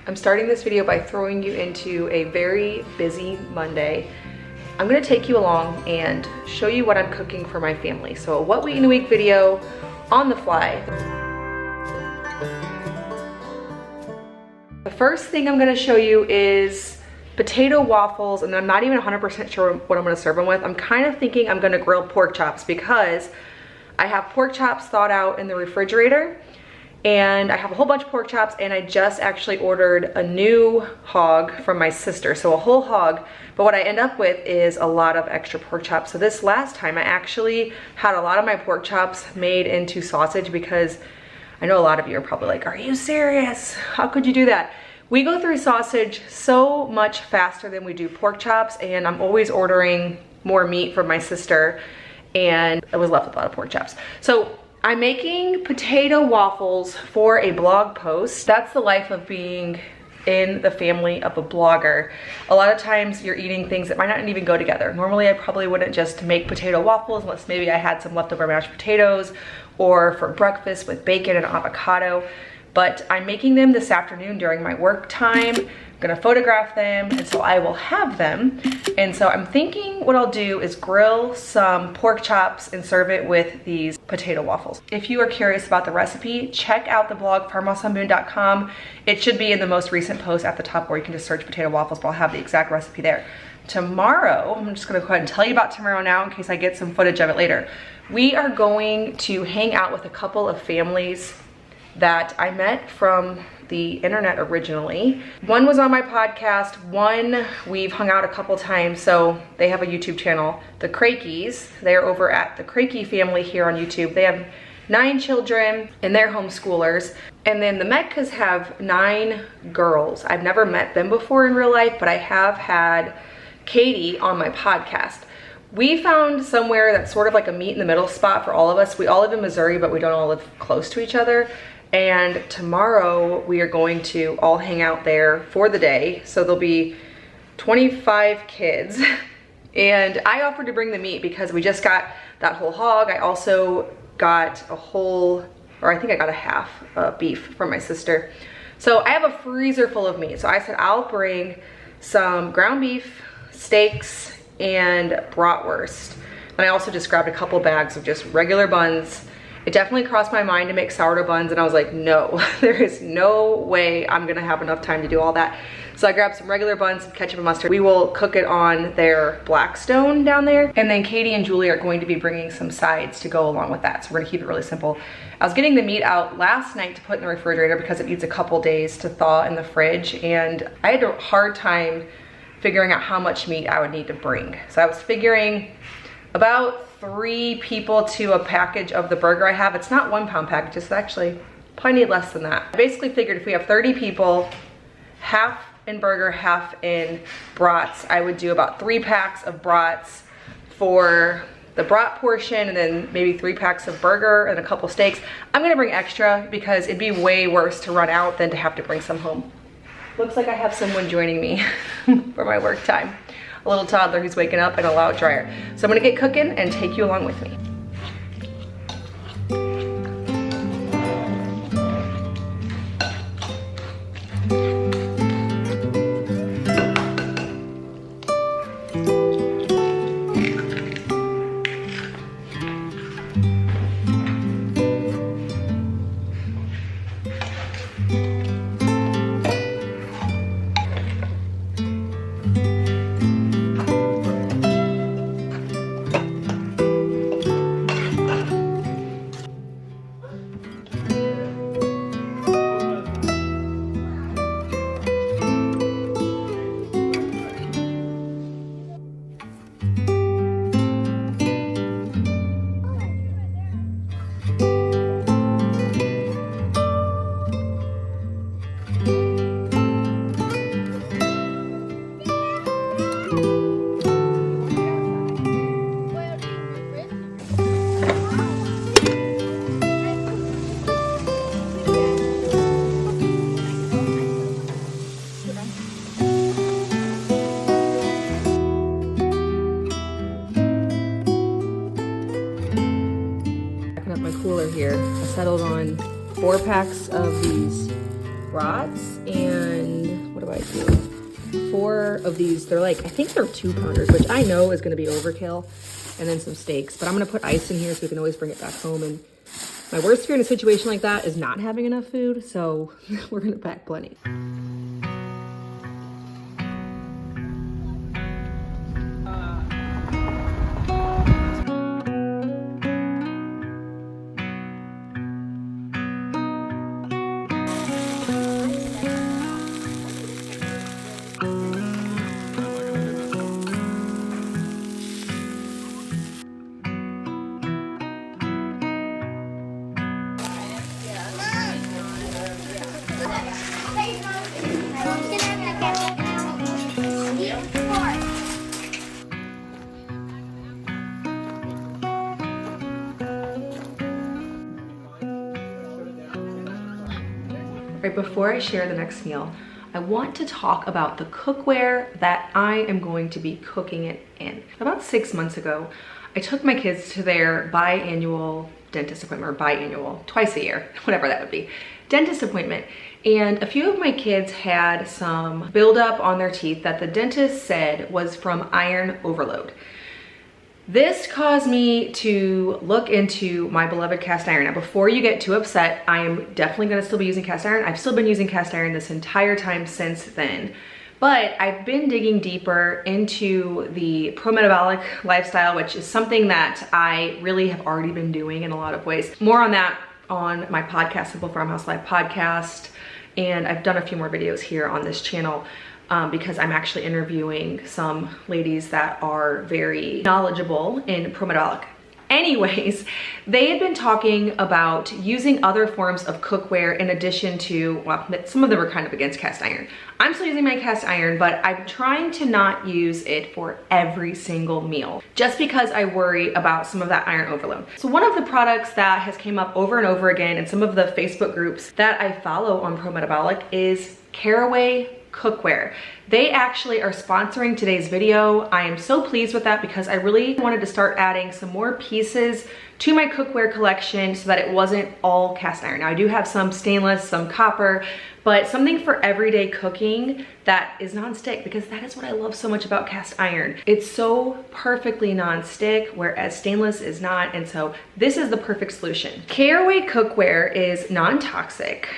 I'm starting this video by throwing you into a very busy Monday. I'm gonna take you along and show you what I'm cooking for my family. So a what we eat in a week video on the fly. The first thing I'm gonna show you is potato waffles, and I'm not even 100% sure what I'm gonna serve them with. I'm kind of thinking I'm gonna grill pork chops because I have pork chops thawed out in the refrigerator, and I have a whole bunch of pork chops, and I just actually ordered a new hog from my sister, so a whole hog. But what I end up with is a lot of extra pork chops. So this last time I actually had a lot of my pork chops made into sausage, because I know a lot of you are probably like, are you serious? How could you do that? We go through sausage so much faster than we do pork chops, and I'm always ordering more meat from my sister, and I was left with a lot of pork chops. So I'm making potato waffles for a blog post. That's the life of being in the family of a blogger. A lot of times you're eating things that might not even go together. Normally I probably wouldn't just make potato waffles unless maybe I had some leftover mashed potatoes or for breakfast with bacon and avocado. But I'm making them this afternoon during my work time. I'm gonna photograph them, and so I will have them. And so I'm thinking what I'll do is grill some pork chops and serve it with these potato waffles. If you are curious about the recipe, check out the blog farmhouseonmoon.com. It should be in the most recent post at the top, or you can just search potato waffles, but I'll have the exact recipe there. Tomorrow, I'm just gonna go ahead and tell you about tomorrow now in case I get some footage of it later. We are going to hang out with a couple of families that I met from the internet originally. One was on my podcast, one we've hung out a couple times, so they have a YouTube channel, the Crakies. They're over at the Crakey family here on YouTube. They have 9 children and they're homeschoolers. And then the Metcas have 9 girls. I've never met them before in real life, but I have had Katie on my podcast. We found somewhere that's sort of like a meet in the middle spot for all of us. We all live in Missouri, but we don't all live close to each other. And tomorrow we are going to all hang out there for the day. So there'll be 25 kids. And I offered to bring the meat because we just got that whole hog. I also got a whole, or I think I got a half beef from my sister. So I have a freezer full of meat. So I said I'll bring some ground beef, steaks, and bratwurst. And I also just grabbed a couple bags of just regular buns. It definitely crossed my mind to make sourdough buns, and I was like, no, there is no way I'm gonna have enough time to do all that. So I grabbed some regular buns, some ketchup and mustard. We will cook it on their Blackstone down there. And then Katie and Julie are going to be bringing some sides to go along with that. So we're gonna keep it really simple. I was getting the meat out last night to put in the refrigerator because it needs a couple days to thaw in the fridge. And I had a hard time figuring out how much meat I would need to bring. So I was figuring about 3 people to a package of the burger I have. It's not 1 pound package, it's actually plenty less than that. I basically figured if we have 30 people, half in burger, half in brats, I would do about 3 packs of brats for the brat portion, and then maybe 3 packs of burger and a couple steaks. I'm gonna bring extra because it'd be way worse to run out than to have to bring some home. Looks like I have someone joining me for my work time. A little toddler who's waking up and a loud dryer. So I'm gonna get cooking and take you along with me. Here. I settled on 4 packs of these brats and 4 of these. They're like, I think they're 2-pounders, which I know is gonna be overkill. And then some steaks, but I'm gonna put ice in here so we can always bring it back home. And my worst fear in a situation like that is not having enough food, so we're gonna pack plenty. Right before I share the next meal, I want to talk about the cookware that I am going to be cooking it in. About 6 months ago, I took my kids to their biannual dentist appointment, or biannual, twice a year, whatever that would be, dentist appointment. And a few of my kids had some buildup on their teeth that the dentist said was from iron overload. This caused me to look into my beloved cast iron. Now, before you get too upset, I am definitely gonna still be using cast iron. I've still been using cast iron this entire time since then. But I've been digging deeper into the pro-metabolic lifestyle, which is something that I really have already been doing in a lot of ways. More on that on my podcast, Simple Farmhouse Life podcast. And I've done a few more videos here on this channel. Because I'm actually interviewing some ladies that are very knowledgeable in pro-metabolic. Anyways, they had been talking about using other forms of cookware in addition to, well, some of them are kind of against cast iron. I'm still using my cast iron, but I'm trying to not use it for every single meal, just because I worry about some of that iron overload. So one of the products that has came up over and over again in some of the Facebook groups that I follow on pro-metabolic is Caraway Cookware. They actually are sponsoring today's video. I am so pleased with that because I really wanted to start adding some more pieces to my cookware collection so that it wasn't all cast iron. Now I do have some stainless, some copper, but something for everyday cooking that is non-stick, because that is what I love so much about cast iron. It's so perfectly non-stick, whereas stainless is not, and so this is the perfect solution. Caraway Cookware is non-toxic.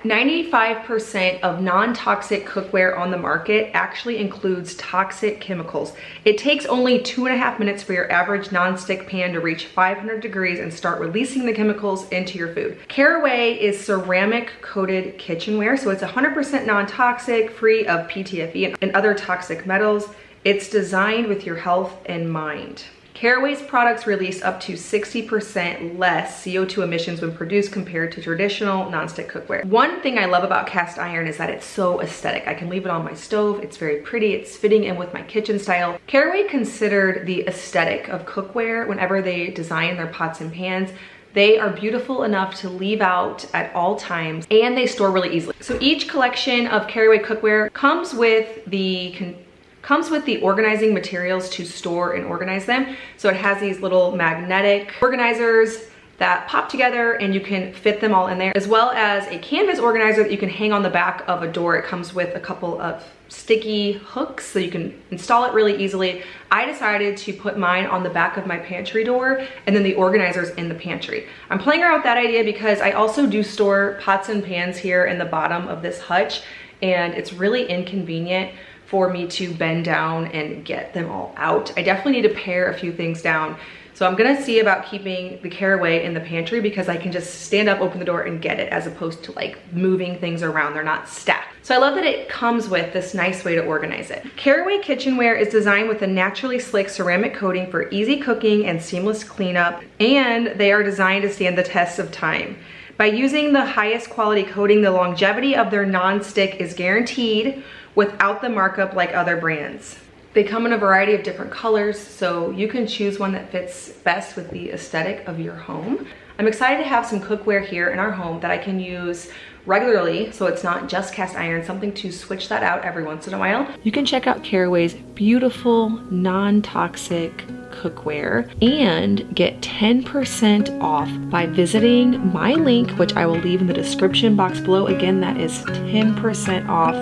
95% of non-toxic cookware on the market actually includes toxic chemicals. It takes only 2.5 minutes for your average non-stick pan to reach 500 degrees and start releasing the chemicals into your food. Caraway is ceramic coated kitchenware, so it's 100% non-toxic, free of PTFE and other toxic metals. It's designed with your health in mind. Caraway's products release up to 60% less CO2 emissions when produced compared to traditional nonstick cookware. One thing I love about cast iron is that it's so aesthetic. I can leave it on my stove, it's very pretty, it's fitting in with my kitchen style. Caraway considered the aesthetic of cookware whenever they design their pots and pans. They are beautiful enough to leave out at all times, and they store really easily. So each collection of Caraway cookware comes with the organizing materials to store and organize them. So it has these little magnetic organizers that pop together and you can fit them all in there, as well as a canvas organizer that you can hang on the back of a door. It comes with a couple of sticky hooks so you can install it really easily. I decided to put mine on the back of my pantry door and then the organizers in the pantry. I'm playing around with that idea because I also do store pots and pans here in the bottom of this hutch, and it's really inconvenient for me to bend down and get them all out. I definitely need to pare a few things down. So I'm gonna see about keeping the Caraway in the pantry because I can just stand up, open the door and get it, as opposed to like moving things around. They're not stacked. So I love that it comes with this nice way to organize it. Caraway kitchenware is designed with a naturally slick ceramic coating for easy cooking and seamless cleanup, and they are designed to stand the test of time. By using the highest quality coating, the longevity of their non-stick is guaranteed without the markup like other brands. They come in a variety of different colors, so you can choose one that fits best with the aesthetic of your home. I'm excited to have some cookware here in our home that I can use regularly, so it's not just cast iron, something to switch that out every once in a while. You can check out Caraway's beautiful, non-toxic cookware and get 10% off by visiting my link, which I will leave in the description box below. Again, that is 10% off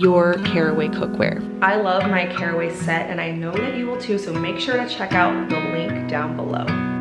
your Caraway cookware. I love my Caraway set and I know that you will too, so make sure to check out the link down below.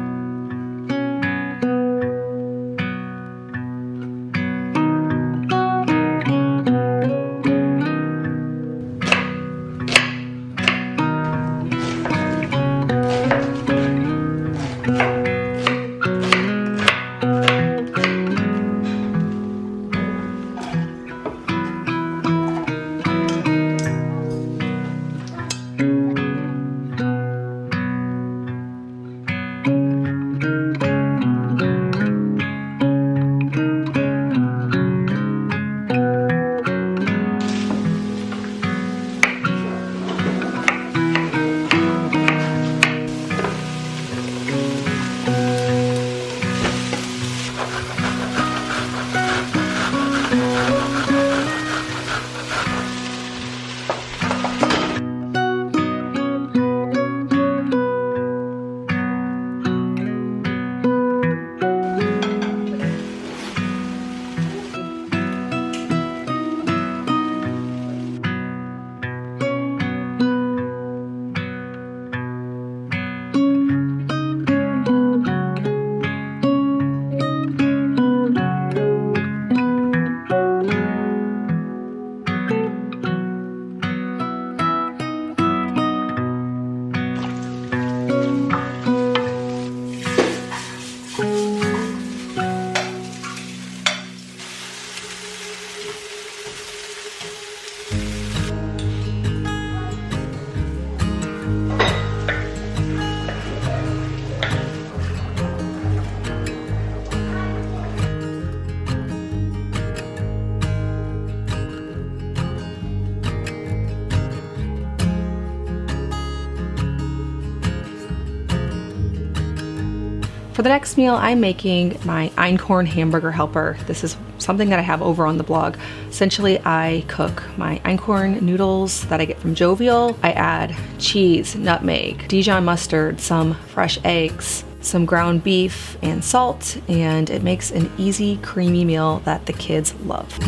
For the next meal, I'm making my einkorn hamburger helper. This is something that I have over on the blog. Essentially, I cook my einkorn noodles that I get from Jovial. I add cheese, nutmeg, Dijon mustard, some fresh eggs, some ground beef, and salt, and it makes an easy, creamy meal that the kids love.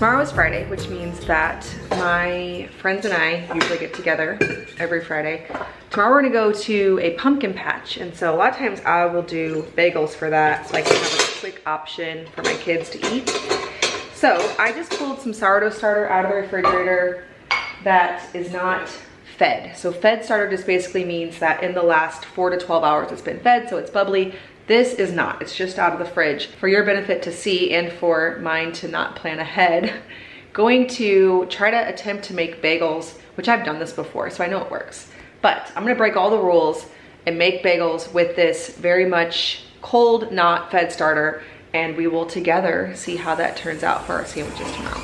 Tomorrow is Friday, which means that my friends and I usually get together every Friday. Tomorrow we're gonna go to a pumpkin patch, and so a lot of times I will do bagels for that so I can have a quick option for my kids to eat. So I just pulled some sourdough starter out of the refrigerator that is not fed. So fed starter just basically means that in the last 4 to 12 hours it's been fed, so it's bubbly. This is not, it's just out of the fridge. For your benefit to see and for mine to not plan ahead, going to try to attempt to make bagels, which I've done this before, so I know it works. But I'm gonna break all the rules and make bagels with this very much cold, not fed starter, and we will together see how that turns out for our sandwiches tomorrow.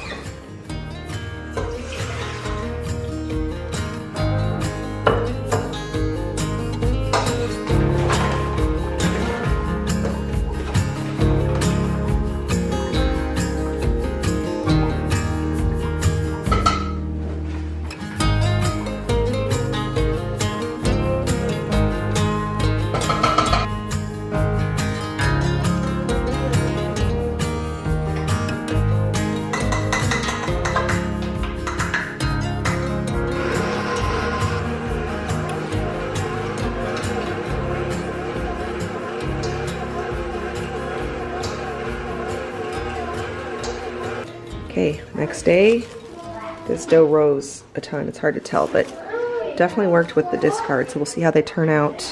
Okay, next day, this dough rose a ton. It's hard to tell, but definitely worked with the discard. So we'll see how they turn out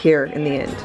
here in the end.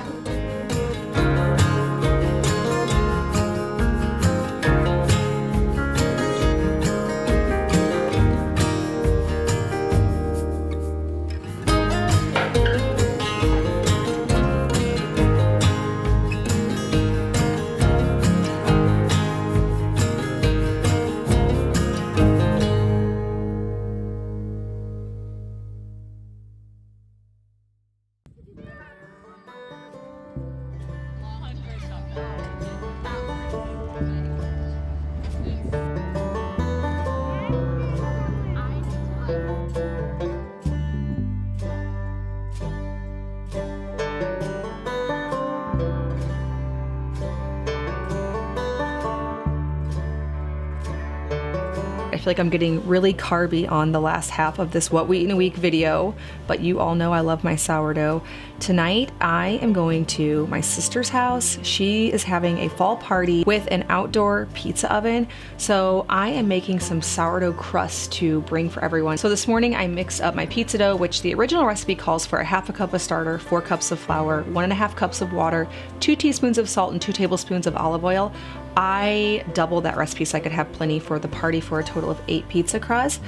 I feel like I'm getting really carby on the last half of this What We Eat in a Week video, but you all know I love my sourdough. Tonight, I am going to my sister's house. She is having a fall party with an outdoor pizza oven, so I am making some sourdough crust to bring for everyone. So this morning, I mixed up my pizza dough, which the original recipe calls for a half a cup of starter, 4 cups of flour, 1.5 cups of water, 2 teaspoons of salt, and 2 tablespoons of olive oil. I doubled that recipe so I could have plenty for the party for a total of 8 pizza crusts.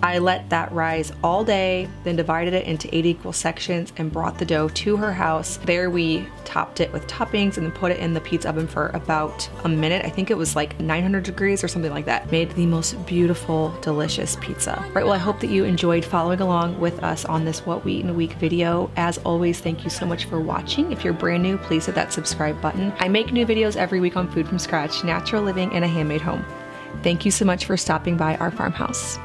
I let that rise all day, then divided it into 8 equal sections and brought the dough to her house. There we topped it with toppings and then put it in the pizza oven for about a minute. I think it was like 900 degrees or something like that. Made the most beautiful, delicious pizza. Right, well, I hope that you enjoyed following along with us on this What We Eat in a Week video. As always, thank you so much for watching. If you're brand new, please hit that subscribe button. I make new videos every week on food from scratch, natural living, and a handmade home. Thank you so much for stopping by our farmhouse.